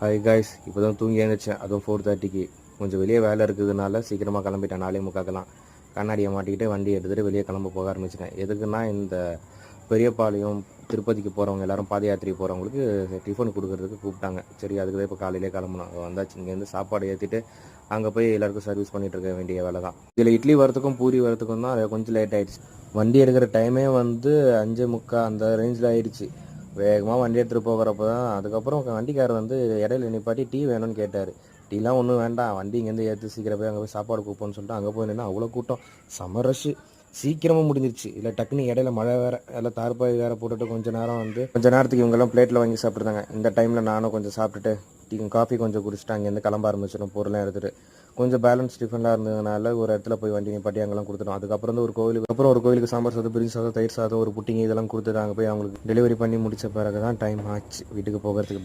Hi guys, இப்போ தான் தூங்கி எழுந்திரிச்சேன். அதுவும் 4:30க்கு. கொஞ்சம் வெளியே வேலை இருக்கிறதுனால சீக்கிரமாக கிளம்பிட்டேன். 4:45க்கெல்லாம் கண்ணாடியை மாட்டிக்கிட்டு வண்டி எடுத்துகிட்டு வெளியே கிளம்ப போக ஆரம்பிச்சிட்டேன். எதுக்குன்னா இந்த பெரியபாளையம் திருப்பதிக்கு போகிறவங்க எல்லோரும் பாத யாத்திரை போகிறவங்களுக்கு டிஃபன் கொடுக்கறதுக்கு கூப்பிட்டாங்க. சரி, அதுக்கு தான் இப்போ காலையிலே கிளம்பணும். வந்தாச்சு. இங்கேருந்து சாப்பாடு ஏற்றிட்டு அங்கே போய் எல்லாருக்கும் சர்வீஸ் பண்ணிகிட்டு இருக்க வேண்டிய வேலை தான். இதில் இட்லி வரத்துக்கும் பூரி வரத்துக்கும் தான் கொஞ்சம் லேட் ஆகிடுச்சு. வண்டி எடுக்கிற டைமே வந்து 5:45 அந்த ரேஞ்சில் ஆகிடுச்சு. வேகமாக வண்டி எடுத்துகிட்டு போகிறப்ப தான் அதுக்கப்புறம் வண்டிக்காரர் வந்து இடையில நிப்பாட்டி டீ வேணும்னு கேட்டார். டீலாம் ஒன்றும் வேண்டாம், வண்டி இங்கேருந்து ஏற்று சீக்கிரம் போய் அங்கே போய் சாப்பாடு கூப்போன்னு சொல்லிட்டு அங்கே போய் நின்னா அவ்வளோ கூட்டம், செம ரஷ்ஷு. சீக்கிரமாக முடிஞ்சிருச்சு. இல்லை டக்குனு இடையில மழை வேறு, எல்லாம் தார்பாய் வேறு போட்டுட்டு கொஞ்ச நேரத்துக்கு இவங்கெல்லாம் பிளேட்டில் வாங்கி சாப்பிட்ருந்தாங்க. இந்த டைமில் நானும் கொஞ்சம் சாப்பிட்டுட்டு காஃபி கொஞ்சம் குடிச்சிட்டு அங்கேருந்து கிளம்ப ஆரம்பிச்சிடும். பொருளாக எடுத்துகிட்டு கொஞ்சம் பேலன்ஸ் டிஃபனாக இருந்ததுனால ஒரு இடத்துல போய் வண்டி நிப்பாட்டி அங்கெல்லாம் கொடுத்துட்டோம். அதுக்கப்புறம் வந்து ஒரு கோயிலுக்கு சாம்பார் சாதம், பிரிஞ்சி சாதம், தயிர் சாதம், ஒரு புட்டிங்க இதெல்லாம் கொடுத்துட்டு அங்கே போய் அவங்களுக்கு டெலிவரி பண்ணி முடித்த பிறகு தான் டைம் ஆச்சு வீட்டுக்கு போகிறதுக்கு.